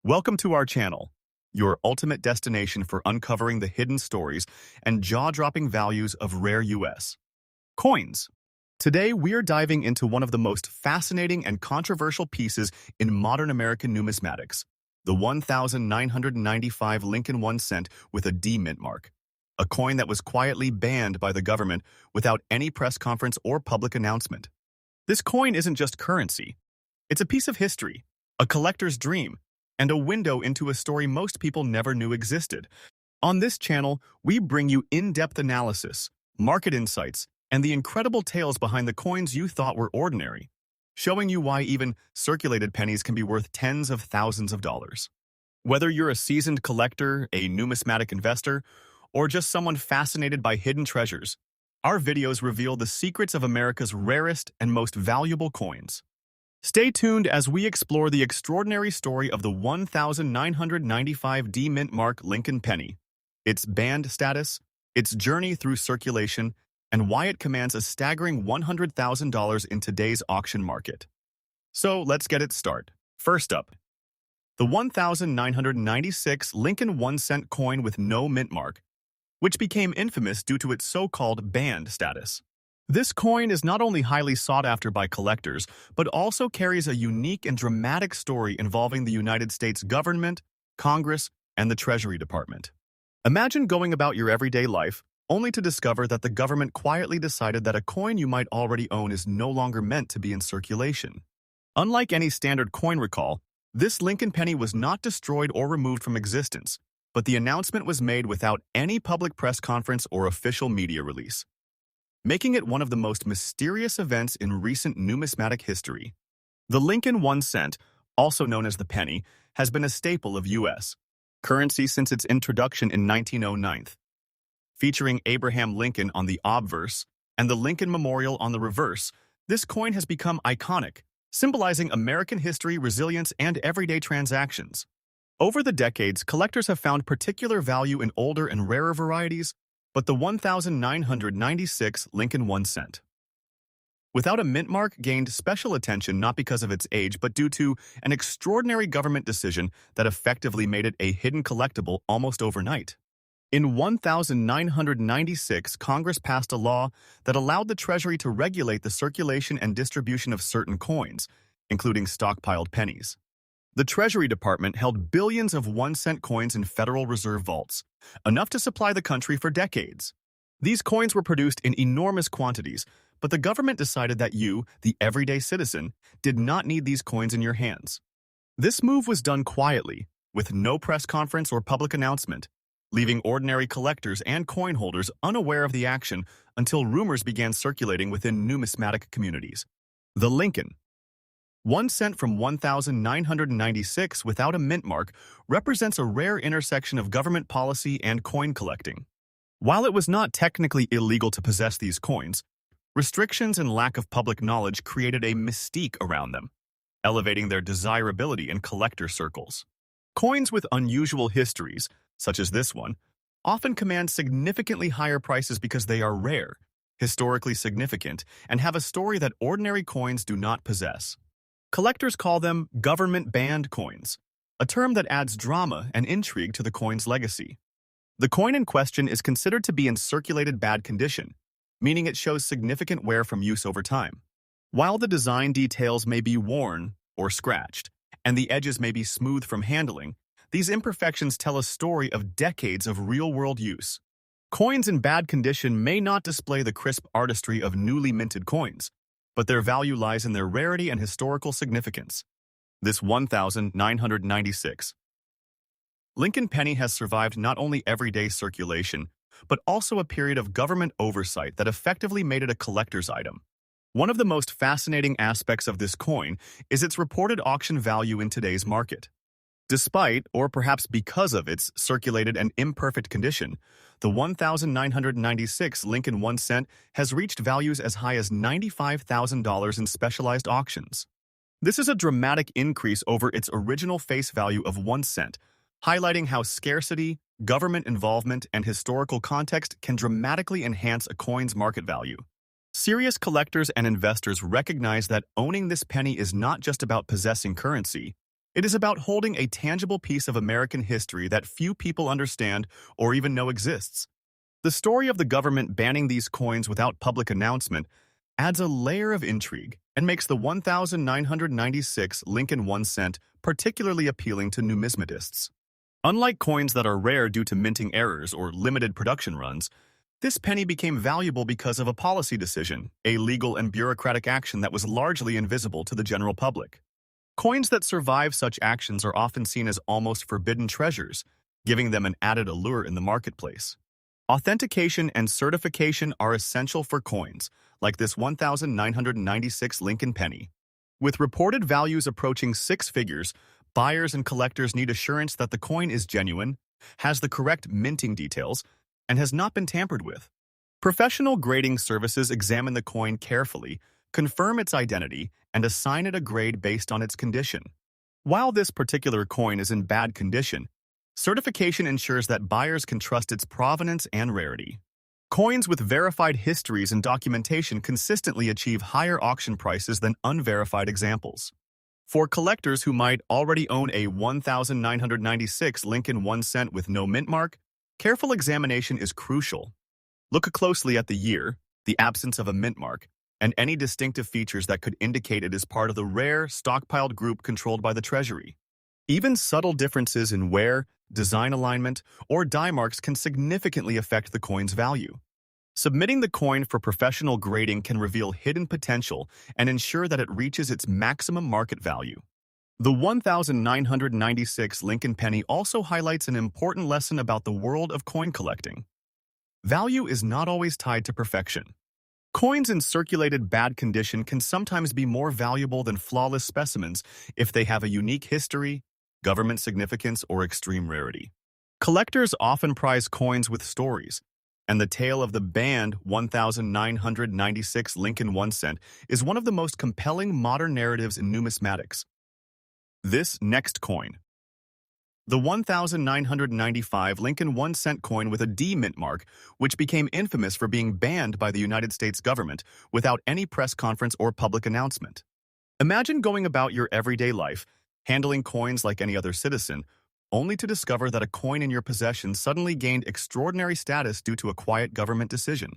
Welcome to our channel, your ultimate destination for uncovering the hidden stories and jaw-dropping values of rare U.S. coins. Today, we are diving into one of the most fascinating and controversial pieces in modern American numismatics, the 1995 Lincoln 1 cent with a D mint mark, a coin that was quietly banned by the government without any press conference or public announcement. This coin isn't just currency. It's a piece of history, a collector's dream, and a window into a story most people never knew existed. On this channel, we bring you in-depth analysis, market insights, and the incredible tales behind the coins you thought were ordinary, showing you why even circulated pennies can be worth tens of thousands of dollars. Whether you're a seasoned collector, a numismatic investor, or just someone fascinated by hidden treasures, our videos reveal the secrets of America's rarest and most valuable coins. Stay tuned as we explore the extraordinary story of the 1995 D mint mark Lincoln penny, its banned status, its journey through circulation, and why it commands a staggering $100,000 in today's auction market. So let's get it started. First up, the 1996 Lincoln 1 cent coin with no mint mark, which became infamous due to its so-called banned status. This coin is not only highly sought after by collectors, but also carries a unique and dramatic story involving the United States government, Congress, and the Treasury Department. Imagine going about your everyday life, only to discover that the government quietly decided that a coin you might already own is no longer meant to be in circulation. Unlike any standard coin recall, this Lincoln penny was not destroyed or removed from existence, but the announcement was made without any public press conference or official media release, making it one of the most mysterious events in recent numismatic history. The Lincoln 1 cent, also known as the penny, has been a staple of U.S. currency since its introduction in 1909. Featuring Abraham Lincoln on the obverse and the Lincoln Memorial on the reverse, this coin has become iconic, symbolizing American history, resilience, and everyday transactions. Over the decades, collectors have found particular value in older and rarer varieties, but the 1996 Lincoln 1 cent, without a mint mark, gained special attention not because of its age, but due to an extraordinary government decision that effectively made it a hidden collectible almost overnight. In 1996, Congress passed a law that allowed the Treasury to regulate the circulation and distribution of certain coins, including stockpiled pennies. The Treasury Department held billions of 1 cent coins in Federal Reserve vaults, enough to supply the country for decades. These coins were produced in enormous quantities, but the government decided that you, the everyday citizen, did not need these coins in your hands. This move was done quietly, with no press conference or public announcement, leaving ordinary collectors and coin holders unaware of the action until rumors began circulating within numismatic communities. The Lincoln 1 cent from 1996 without a mint mark represents a rare intersection of government policy and coin collecting. While it was not technically illegal to possess these coins, restrictions and lack of public knowledge created a mystique around them, elevating their desirability in collector circles. Coins with unusual histories, such as this one, often command significantly higher prices because they are rare, historically significant, and have a story that ordinary coins do not possess. Collectors call them government-banned coins, a term that adds drama and intrigue to the coin's legacy. The coin in question is considered to be in circulated bad condition, meaning it shows significant wear from use over time. While the design details may be worn or scratched, and the edges may be smooth from handling, these imperfections tell a story of decades of real-world use. Coins in bad condition may not display the crisp artistry of newly minted coins, but their value lies in their rarity and historical significance. This 1996 Lincoln penny has survived not only everyday circulation, but also a period of government oversight that effectively made it a collector's item. One of the most fascinating aspects of this coin is its reported auction value in today's market. Despite, or perhaps because of its circulated and imperfect condition, the 1996 Lincoln 1 cent has reached values as high as $95,000 in specialized auctions. This is a dramatic increase over its original face value of 1 cent, highlighting how scarcity, government involvement, and historical context can dramatically enhance a coin's market value. Serious collectors and investors recognize that owning this penny is not just about possessing currency, It is about holding a tangible piece of American history that few people understand or even know exists. The story of the government banning these coins without public announcement adds a layer of intrigue and makes the 1996 Lincoln 1 cent particularly appealing to numismatists. Unlike coins that are rare due to minting errors or limited production runs, this penny became valuable because of a policy decision, a legal and bureaucratic action that was largely invisible to the general public. Coins that survive such actions are often seen as almost forbidden treasures, giving them an added allure in the marketplace. Authentication and certification are essential for coins, like this 1996 Lincoln penny. With reported values approaching six figures, buyers and collectors need assurance that the coin is genuine, has the correct minting details, and has not been tampered with. Professional grading services examine the coin carefully, confirm its identity, and assign it a grade based on its condition. While this particular coin is in bad condition, certification ensures that buyers can trust its provenance and rarity. Coins with verified histories and documentation consistently achieve higher auction prices than unverified examples. For collectors who might already own a 1996 Lincoln 1 cent with no mint mark, careful examination is crucial. Look closely at the year, the absence of a mint mark, and any distinctive features that could indicate it is part of the rare, stockpiled group controlled by the Treasury. Even subtle differences in wear, design alignment, or die marks can significantly affect the coin's value. Submitting the coin for professional grading can reveal hidden potential and ensure that it reaches its maximum market value. The 1996 Lincoln penny also highlights an important lesson about the world of coin collecting. Value is not always tied to perfection. Coins in circulated bad condition can sometimes be more valuable than flawless specimens if they have a unique history, government significance, or extreme rarity. Collectors often prize coins with stories, and the tale of the banned 1996 Lincoln 1 cent is one of the most compelling modern narratives in numismatics. This next coin. The 1995 Lincoln 1 cent coin with a D mint mark, which became infamous for being banned by the United States government without any press conference or public announcement. Imagine going about your everyday life, handling coins like any other citizen, only to discover that a coin in your possession suddenly gained extraordinary status due to a quiet government decision.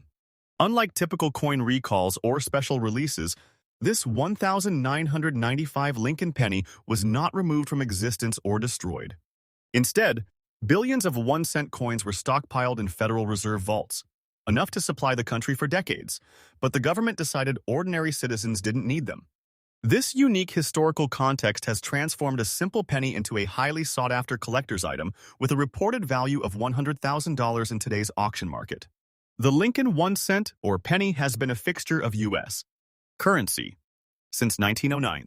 Unlike typical coin recalls or special releases, this 1995 Lincoln penny was not removed from existence or destroyed. Instead, billions of 1 cent coins were stockpiled in Federal Reserve vaults, enough to supply the country for decades, but the government decided ordinary citizens didn't need them. This unique historical context has transformed a simple penny into a highly sought-after collector's item with a reported value of $100,000 in today's auction market. The Lincoln 1 cent or penny has been a fixture of U.S. currency since 1909.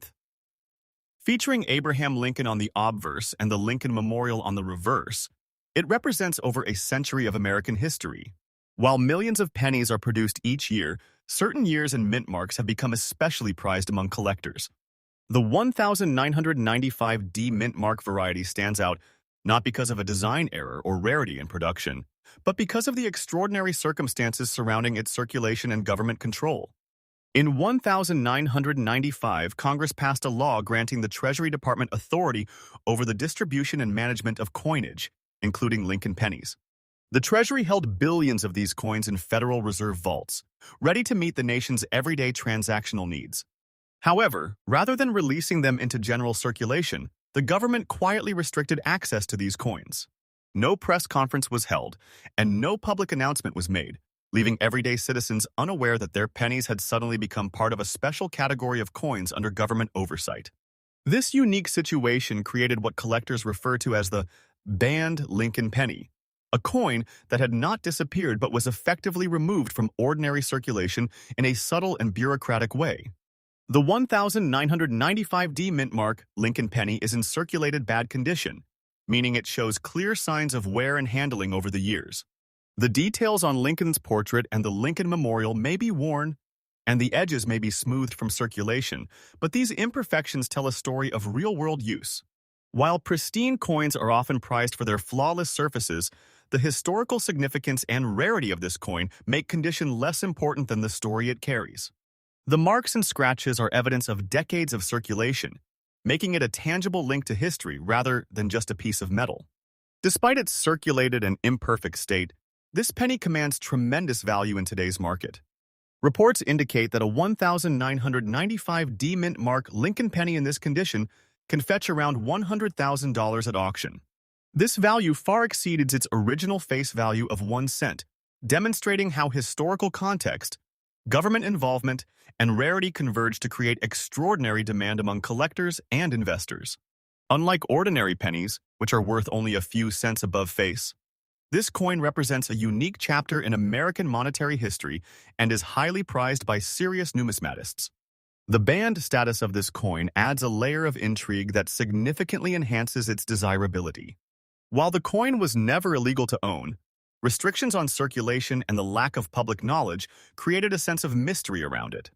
Featuring Abraham Lincoln on the obverse and the Lincoln Memorial on the reverse, it represents over a century of American history. While millions of pennies are produced each year, certain years and mint marks have become especially prized among collectors. The 1995 D mint mark variety stands out not because of a design error or rarity in production, but because of the extraordinary circumstances surrounding its circulation and government control. In 1995, Congress passed a law granting the Treasury Department authority over the distribution and management of coinage, including Lincoln pennies. The Treasury held billions of these coins in Federal Reserve vaults, ready to meet the nation's everyday transactional needs. However, rather than releasing them into general circulation, the government quietly restricted access to these coins. No press conference was held, and no public announcement was made, leaving everyday citizens unaware that their pennies had suddenly become part of a special category of coins under government oversight. This unique situation created what collectors refer to as the banned Lincoln penny, a coin that had not disappeared but was effectively removed from ordinary circulation in a subtle and bureaucratic way. The 1995 D mint mark Lincoln penny is in circulated bad condition, meaning it shows clear signs of wear and handling over the years. The details on Lincoln's portrait and the Lincoln Memorial may be worn, and the edges may be smoothed from circulation, but these imperfections tell a story of real-world use. While pristine coins are often prized for their flawless surfaces, the historical significance and rarity of this coin make condition less important than the story it carries. The marks and scratches are evidence of decades of circulation, making it a tangible link to history rather than just a piece of metal. Despite its circulated and imperfect state, this penny commands tremendous value in today's market. Reports indicate that a 1995 mint mark Lincoln penny in this condition can fetch around $100,000 at auction. This value far exceeds its original face value of 1 cent, demonstrating how historical context, government involvement, and rarity converge to create extraordinary demand among collectors and investors. Unlike ordinary pennies, which are worth only a few cents above face, this coin represents a unique chapter in American monetary history and is highly prized by serious numismatists. The banned status of this coin adds a layer of intrigue that significantly enhances its desirability. While the coin was never illegal to own, restrictions on circulation and the lack of public knowledge created a sense of mystery around it.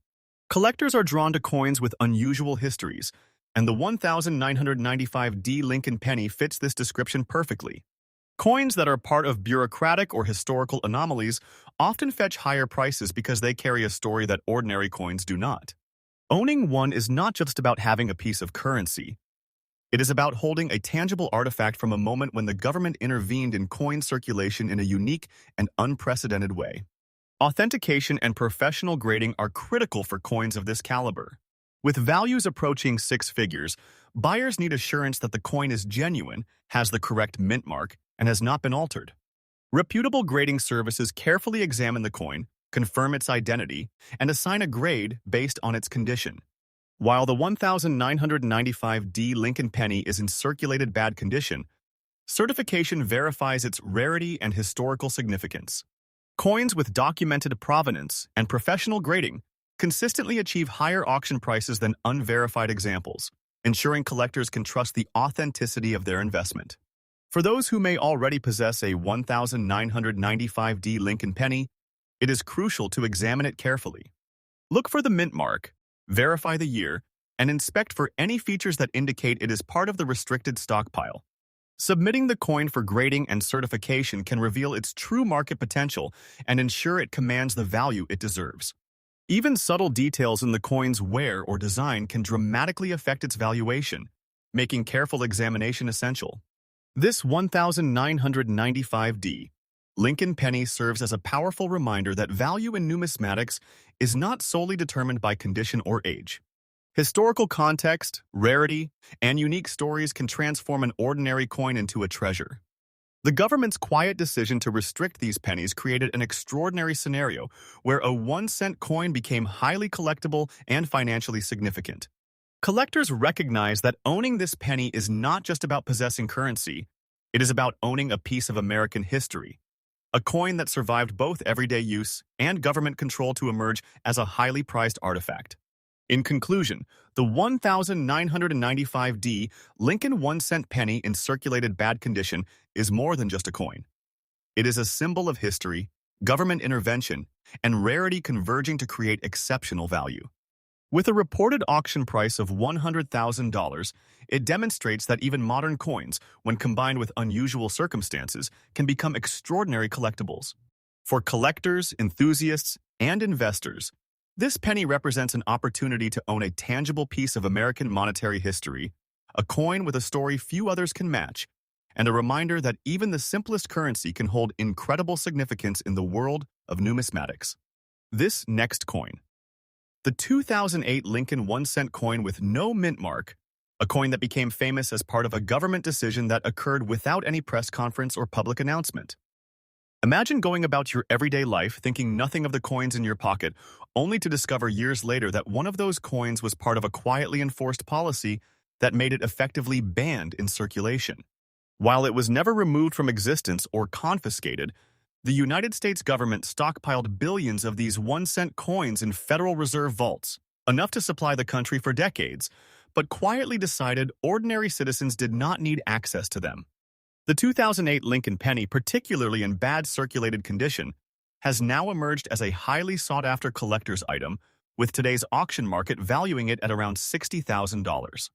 Collectors are drawn to coins with unusual histories, and the 1995 Lincoln penny fits this description perfectly. Coins that are part of bureaucratic or historical anomalies often fetch higher prices because they carry a story that ordinary coins do not. Owning one is not just about having a piece of currency. It is about holding a tangible artifact from a moment when the government intervened in coin circulation in a unique and unprecedented way. Authentication and professional grading are critical for coins of this caliber. With values approaching 6 figures, buyers need assurance that the coin is genuine, has the correct mint mark, and has not been altered. Reputable grading services carefully examine the coin, confirm its identity, and assign a grade based on its condition. While the 1995 Lincoln penny is in circulated bad condition, certification verifies its rarity and historical significance. Coins with documented provenance and professional grading consistently achieve higher auction prices than unverified examples, ensuring collectors can trust the authenticity of their investment. For those who may already possess a 1995 Lincoln penny, it is crucial to examine it carefully. Look for the mint mark, verify the year, and inspect for any features that indicate it is part of the restricted stockpile. Submitting the coin for grading and certification can reveal its true market potential and ensure it commands the value it deserves. Even subtle details in the coin's wear or design can dramatically affect its valuation, making careful examination essential. This 1995 Lincoln penny serves as a powerful reminder that value in numismatics is not solely determined by condition or age. Historical context, rarity, and unique stories can transform an ordinary coin into a treasure. The government's quiet decision to restrict these pennies created an extraordinary scenario where a 1-cent coin became highly collectible and financially significant. Collectors recognize that owning this penny is not just about possessing currency, it is about owning a piece of American history, a coin that survived both everyday use and government control to emerge as a highly prized artifact. In conclusion, the 1995 Lincoln 1-cent penny in circulated bad condition is more than just a coin. It is a symbol of history, government intervention, and rarity converging to create exceptional value. With a reported auction price of $100,000, it demonstrates that even modern coins, when combined with unusual circumstances, can become extraordinary collectibles. For collectors, enthusiasts, and investors, this penny represents an opportunity to own a tangible piece of American monetary history, a coin with a story few others can match, and a reminder that even the simplest currency can hold incredible significance in the world of numismatics. This next coin. The 2008 Lincoln 1-cent coin with no mint mark, a coin that became famous as part of a government decision that occurred without any press conference or public announcement. Imagine going about your everyday life thinking nothing of the coins in your pocket, only to discover years later that one of those coins was part of a quietly enforced policy that made it effectively banned in circulation. While it was never removed from existence or confiscated, the United States government stockpiled billions of these 1-cent coins in Federal Reserve vaults, enough to supply the country for decades, but quietly decided ordinary citizens did not need access to them. The 2008 Lincoln penny, particularly in bad circulated condition, has now emerged as a highly sought-after collector's item, with today's auction market valuing it at around $60,000.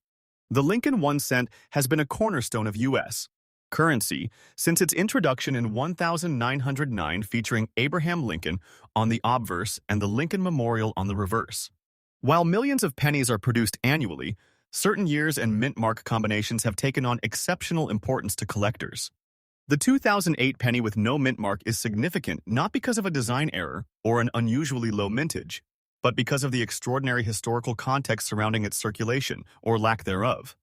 The Lincoln 1-cent has been a cornerstone of U.S. currency since its introduction in 1909, featuring Abraham Lincoln on the obverse and the Lincoln Memorial on the reverse. While millions of pennies are produced annually, certain years and mint mark combinations have taken on exceptional importance to collectors. The 2008 penny with no mint mark is significant not because of a design error or an unusually low mintage, but because of the extraordinary historical context surrounding its circulation, or lack thereof.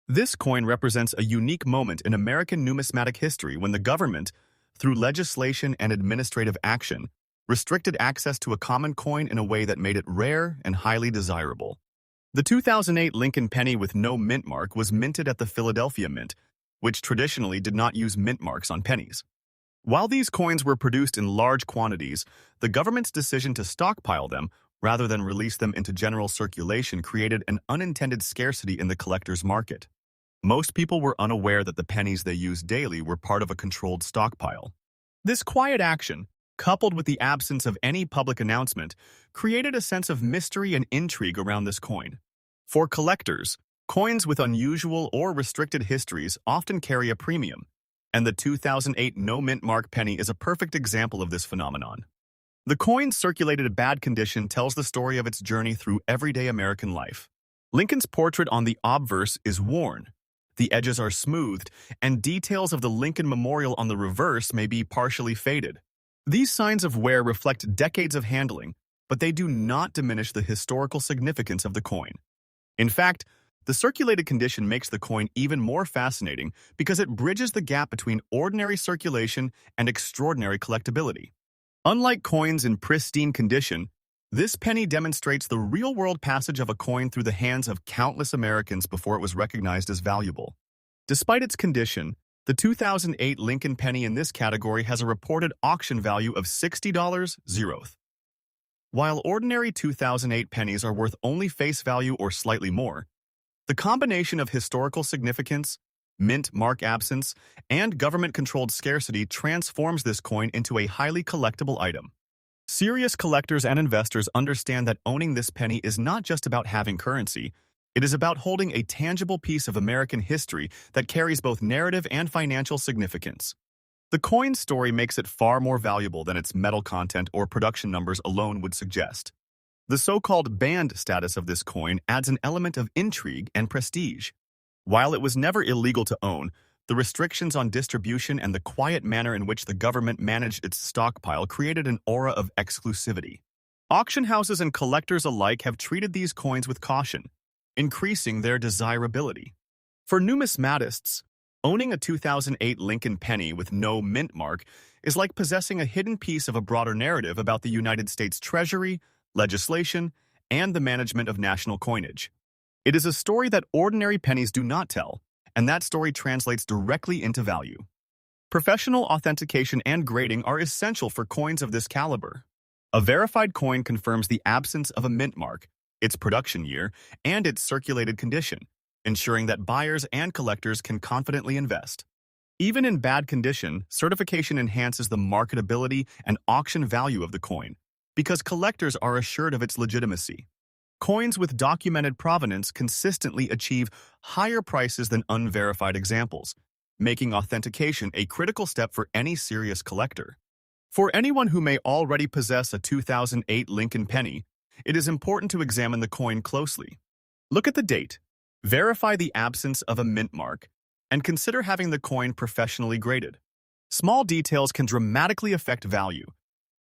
This coin represents a unique moment in American numismatic history when the government, through legislation and administrative action, restricted access to a common coin in a way that made it rare and highly desirable. The 2008 Lincoln penny with no mint mark was minted at the Philadelphia Mint, which traditionally did not use mint marks on pennies. While these coins were produced in large quantities, the government's decision to stockpile them rather than release them into general circulation created an unintended scarcity in the collector's market. Most people were unaware that the pennies they used daily were part of a controlled stockpile. This quiet action, coupled with the absence of any public announcement, created a sense of mystery and intrigue around this coin. For collectors, coins with unusual or restricted histories often carry a premium, and the 2008 no mint mark penny is a perfect example of this phenomenon. The coin's circulated bad condition tells the story of its journey through everyday American life. Lincoln's portrait on the obverse is worn. The edges are smoothed, and details of the Lincoln Memorial on the reverse may be partially faded. These signs of wear reflect decades of handling, but they do not diminish the historical significance of the coin. In fact, the circulated condition makes the coin even more fascinating because it bridges the gap between ordinary circulation and extraordinary collectability. Unlike coins in pristine condition, this penny demonstrates the real-world passage of a coin through the hands of countless Americans before it was recognized as valuable. Despite its condition, the 2008 Lincoln penny in this category has a reported auction value of $60. While ordinary 2008 pennies are worth only face value or slightly more, the combination of historical significance, mint mark absence, and government-controlled scarcity transforms this coin into a highly collectible item. Serious collectors and investors understand that owning this penny is not just about having currency, it is about holding a tangible piece of American history that carries both narrative and financial significance. The coin's story makes it far more valuable than its metal content or production numbers alone would suggest. The so-called banned status of this coin adds an element of intrigue and prestige. While it was never illegal to own, the restrictions on distribution and the quiet manner in which the government managed its stockpile created an aura of exclusivity. Auction houses and collectors alike have treated these coins with caution, increasing their desirability. For numismatists, owning a 2008 Lincoln penny with no mint mark is like possessing a hidden piece of a broader narrative about the United States Treasury, legislation, and the management of national coinage. It is a story that ordinary pennies do not tell, and that story translates directly into value. Professional authentication and grading are essential for coins of this caliber. A verified coin confirms the absence of a mint mark, its production year, and its circulated condition, ensuring that buyers and collectors can confidently invest. Even in bad condition, certification enhances the marketability and auction value of the coin, because collectors are assured of its legitimacy. Coins with documented provenance consistently achieve higher prices than unverified examples, making authentication a critical step for any serious collector. For anyone who may already possess a 2008 Lincoln penny, it is important to examine the coin closely. Look at the date, verify the absence of a mint mark, and consider having the coin professionally graded. Small details can dramatically affect value,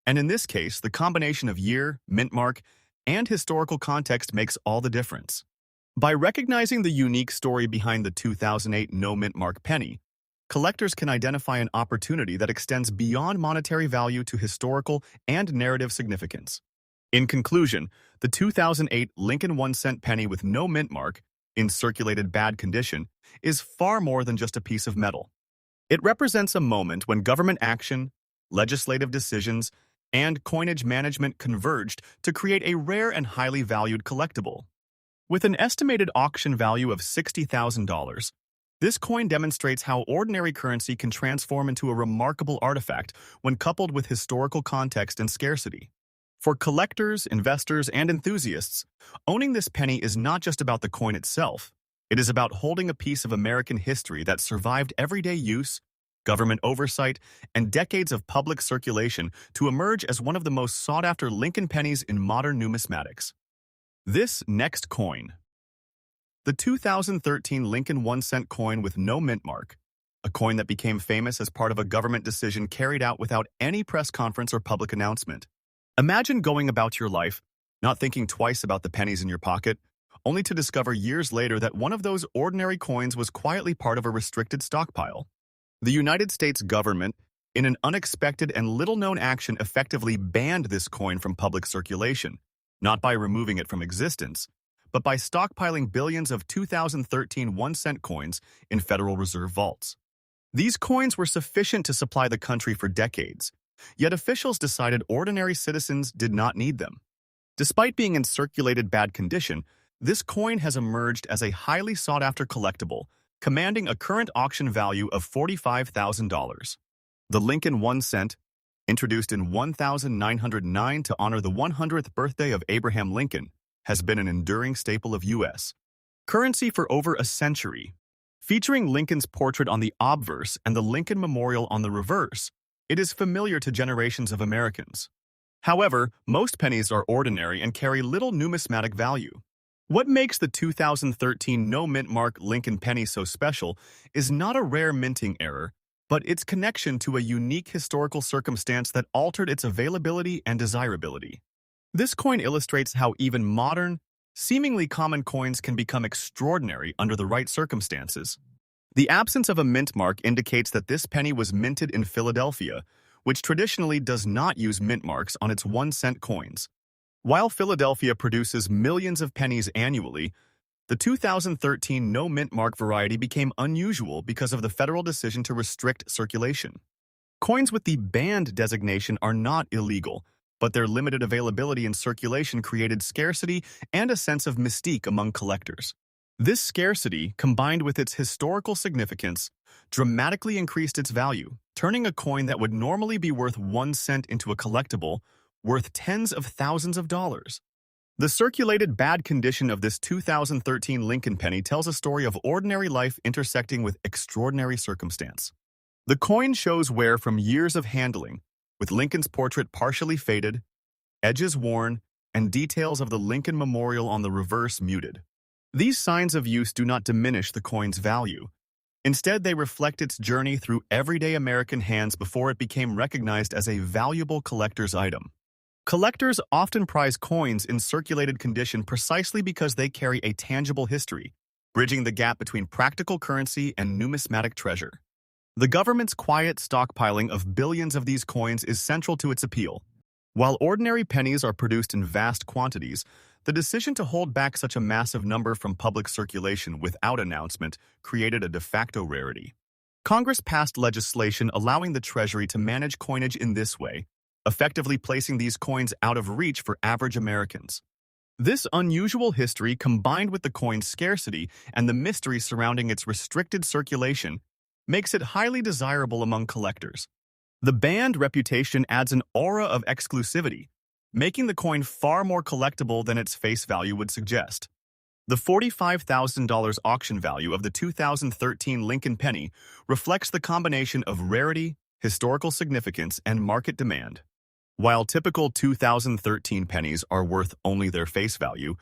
and in this case, the combination of year, mint mark, and historical context makes all the difference. By recognizing the unique story behind the 2008 no mint mark penny, collectors can identify an opportunity that extends beyond monetary value to historical and narrative significance. In conclusion, the 2008 Lincoln 1-cent penny with no mint mark, in circulated bad condition, is far more than just a piece of metal. It represents a moment when government action, legislative decisions, and coinage management converged to create a rare and highly valued collectible. With an estimated auction value of $60,000, this coin demonstrates how ordinary currency can transform into a remarkable artifact when coupled with historical context and scarcity. For collectors, investors, and enthusiasts, owning this penny is not just about the coin itself. It is about holding a piece of American history that survived everyday use, government oversight, and decades of public circulation to emerge as one of the most sought-after Lincoln pennies in modern numismatics. This next coin, The 2013 Lincoln 1-cent coin with no mint mark, a coin that became famous as part of a government decision carried out without any press conference or public announcement. Imagine going about your life, not thinking twice about the pennies in your pocket, only to discover years later that one of those ordinary coins was quietly part of a restricted stockpile. The United States government, in an unexpected and little-known action, effectively banned this coin from public circulation, not by removing it from existence, but by stockpiling billions of 2013 1-cent coins in Federal Reserve vaults. These coins were sufficient to supply the country for decades, yet officials decided ordinary citizens did not need them. Despite being in circulated bad condition, this coin has emerged as a highly sought-after collectible, commanding a current auction value of $45,000. The Lincoln 1-cent, introduced in 1909 to honor the 100th birthday of Abraham Lincoln, has been an enduring staple of U.S. currency for over a century. Featuring Lincoln's portrait on the obverse and the Lincoln Memorial on the reverse, it is familiar to generations of Americans. However, most pennies are ordinary and carry little numismatic value. What makes the 2013 no-mint mark Lincoln penny so special is not a rare minting error, but its connection to a unique historical circumstance that altered its availability and desirability. This coin illustrates how even modern, seemingly common coins can become extraordinary under the right circumstances. The absence of a mint mark indicates that this penny was minted in Philadelphia, which traditionally does not use mint marks on its 1-cent coins. While Philadelphia produces millions of pennies annually, the 2013 no mint mark variety became unusual because of the federal decision to restrict circulation. Coins with the banned designation are not illegal, but their limited availability and circulation created scarcity and a sense of mystique among collectors. This scarcity, combined with its historical significance, dramatically increased its value, turning a coin that would normally be worth 1 cent into a collectible worth tens of thousands of dollars. The circulated bad condition of this 2013 Lincoln penny tells a story of ordinary life intersecting with extraordinary circumstance. The coin shows wear from years of handling, with Lincoln's portrait partially faded, edges worn, and details of the Lincoln Memorial on the reverse muted. These signs of use do not diminish the coin's value. Instead, they reflect its journey through everyday American hands before it became recognized as a valuable collector's item. Collectors often prize coins in circulated condition precisely because they carry a tangible history, bridging the gap between practical currency and numismatic treasure. The government's quiet stockpiling of billions of these coins is central to its appeal. While ordinary pennies are produced in vast quantities, the decision to hold back such a massive number from public circulation without announcement created a de facto rarity. Congress passed legislation allowing the Treasury to manage coinage in this way, effectively placing these coins out of reach for average Americans. This unusual history, combined with the coin's scarcity and the mystery surrounding its restricted circulation, makes it highly desirable among collectors. The banned reputation adds an aura of exclusivity, making the coin far more collectible than its face value would suggest. The $45,000 auction value of the 2013 Lincoln penny reflects the combination of rarity, historical significance, and market demand. While typical 2013 pennies are worth only their face value,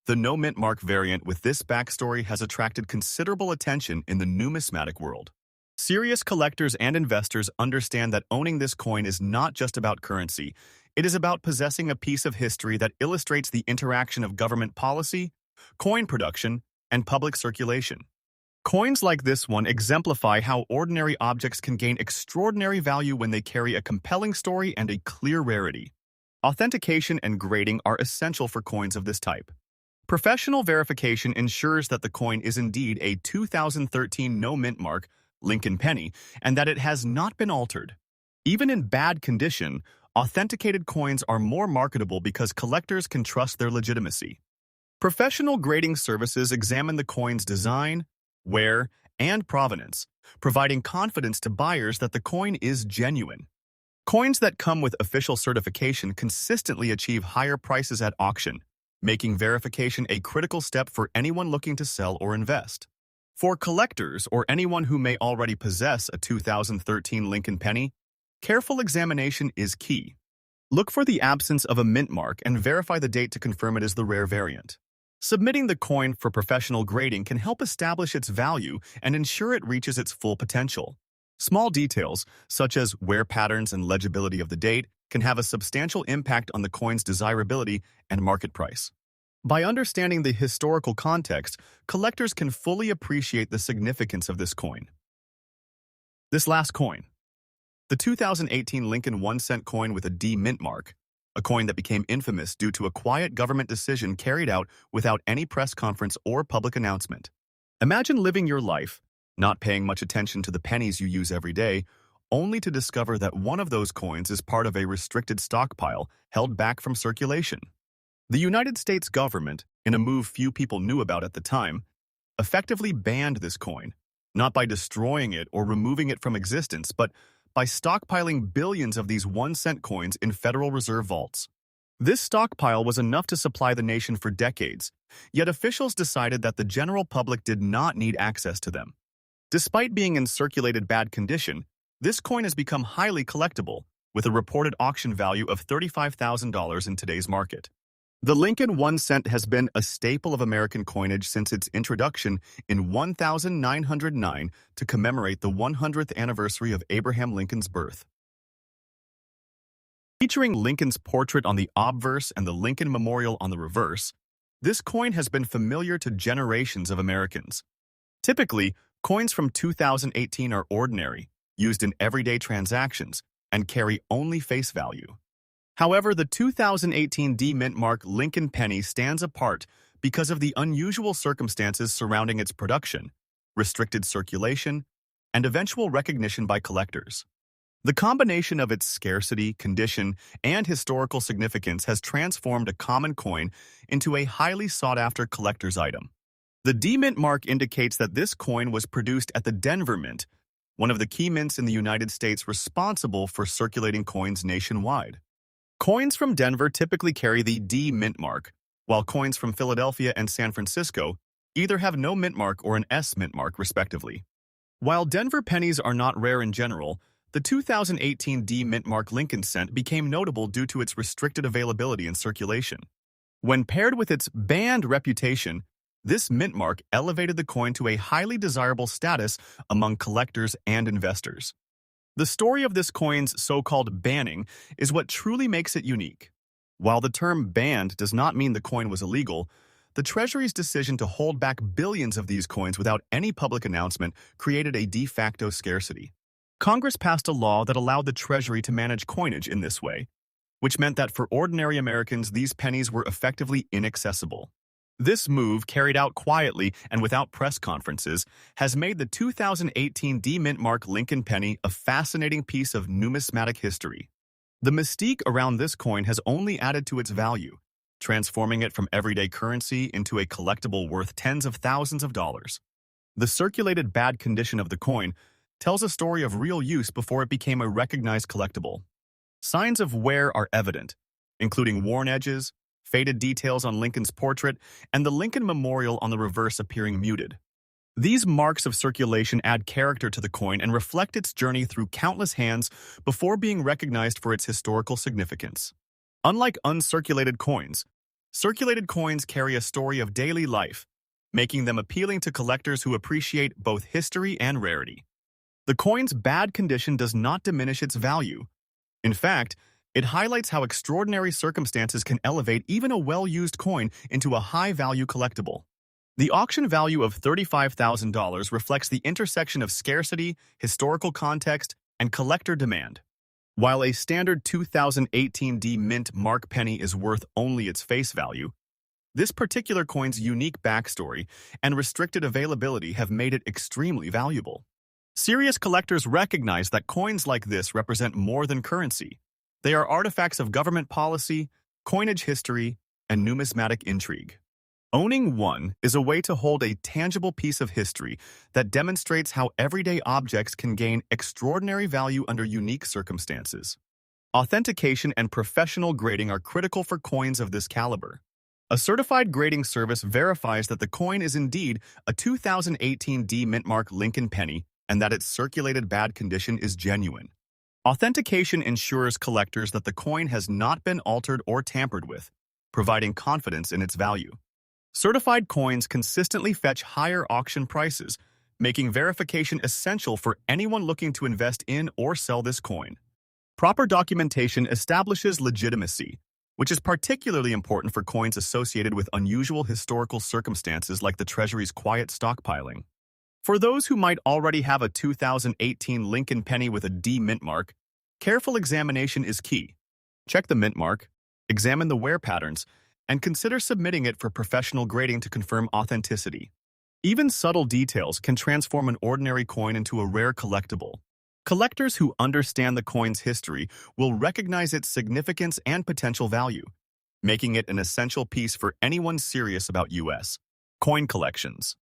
the no mint mark variant with this backstory has attracted considerable attention in the numismatic world. Serious collectors and investors understand that owning this coin is not just about currency, it is about possessing a piece of history that illustrates the interaction of government policy, coin production, and public circulation. Coins like this one exemplify how ordinary objects can gain extraordinary value when they carry a compelling story and a clear rarity. Authentication and grading are essential for coins of this type. Professional verification ensures that the coin is indeed a 2013 no mint mark Lincoln penny and that it has not been altered. Even in bad condition, authenticated coins are more marketable because collectors can trust their legitimacy. Professional grading services examine the coin's design, wear, and provenance, providing confidence to buyers that the coin is genuine. Coins that come with official certification consistently achieve higher prices at auction, making verification a critical step for anyone looking to sell or invest. For collectors or anyone who may already possess a 2013 Lincoln penny, careful examination is key. Look for the absence of a mint mark and verify the date to confirm it is the rare variant. Submitting the coin for professional grading can help establish its value and ensure it reaches its full potential. Small details, such as wear patterns and legibility of the date, can have a substantial impact on the coin's desirability and market price. By understanding the historical context, collectors can fully appreciate the significance of this coin. This last coin, the 2018 Lincoln 1-cent coin with a D mint mark, a coin that became infamous due to a quiet government decision carried out without any press conference or public announcement. Imagine living your life, not paying much attention to the pennies you use every day, only to discover that one of those coins is part of a restricted stockpile held back from circulation. The United States government, in a move few people knew about at the time, effectively banned this coin, not by destroying it or removing it from existence, but by stockpiling billions of these 1-cent coins in Federal Reserve vaults. This stockpile was enough to supply the nation for decades, yet officials decided that the general public did not need access to them. Despite being in circulated bad condition, this coin has become highly collectible, with a reported auction value of $35,000 in today's market. The Lincoln 1-cent has been a staple of American coinage since its introduction in 1909 to commemorate the 100th anniversary of Abraham Lincoln's birth. Featuring Lincoln's portrait on the obverse and the Lincoln Memorial on the reverse, this coin has been familiar to generations of Americans. Typically, coins from 2018 are ordinary, used in everyday transactions, and carry only face value. However, the 2018 D mint mark Lincoln penny stands apart because of the unusual circumstances surrounding its production, restricted circulation, and eventual recognition by collectors. The combination of its scarcity, condition, and historical significance has transformed a common coin into a highly sought-after collector's item. The D mint mark indicates that this coin was produced at the Denver Mint, one of the key mints in the United States responsible for circulating coins nationwide. Coins from Denver typically carry the D mint mark, while coins from Philadelphia and San Francisco either have no mint mark or an S mint mark, respectively. While Denver pennies are not rare in general, the 2018 D mint mark Lincoln cent became notable due to its restricted availability and circulation. When paired with its banned reputation, this mint mark elevated the coin to a highly desirable status among collectors and investors. The story of this coin's so-called banning is what truly makes it unique. While the term banned does not mean the coin was illegal, the Treasury's decision to hold back billions of these coins without any public announcement created a de facto scarcity. Congress passed a law that allowed the Treasury to manage coinage in this way, which meant that for ordinary Americans, these pennies were effectively inaccessible. This move, carried out quietly and without press conferences, has made the 2018 D mint mark Lincoln penny a fascinating piece of numismatic history. The mystique around this coin has only added to its value, transforming it from everyday currency into a collectible worth tens of thousands of dollars. The circulated bad condition of the coin tells a story of real use before it became a recognized collectible. Signs of wear are evident, including worn edges, faded details on Lincoln's portrait, and the Lincoln Memorial on the reverse appearing muted. These marks of circulation add character to the coin and reflect its journey through countless hands before being recognized for its historical significance. Unlike uncirculated coins, circulated coins carry a story of daily life, making them appealing to collectors who appreciate both history and rarity. The coin's bad condition does not diminish its value. In fact, it highlights how extraordinary circumstances can elevate even a well-used coin into a high-value collectible. The auction value of $35,000 reflects the intersection of scarcity, historical context, and collector demand. While a standard 2018 D mint mark penny is worth only its face value, this particular coin's unique backstory and restricted availability have made it extremely valuable. Serious collectors recognize that coins like this represent more than currency. They are artifacts of government policy, coinage history, and numismatic intrigue. Owning one is a way to hold a tangible piece of history that demonstrates how everyday objects can gain extraordinary value under unique circumstances. Authentication and professional grading are critical for coins of this caliber. A certified grading service verifies that the coin is indeed a 2018 D mint mark Lincoln penny and that its circulated bad condition is genuine. Authentication ensures collectors that the coin has not been altered or tampered with, providing confidence in its value. Certified coins consistently fetch higher auction prices, making verification essential for anyone looking to invest in or sell this coin. Proper documentation establishes legitimacy, which is particularly important for coins associated with unusual historical circumstances like the Treasury's quiet stockpiling. For those who might already have a 2018 Lincoln penny with a D mint mark, careful examination is key. Check the mint mark, examine the wear patterns, and consider submitting it for professional grading to confirm authenticity. Even subtle details can transform an ordinary coin into a rare collectible. Collectors who understand the coin's history will recognize its significance and potential value, making it an essential piece for anyone serious about U.S. coin collections.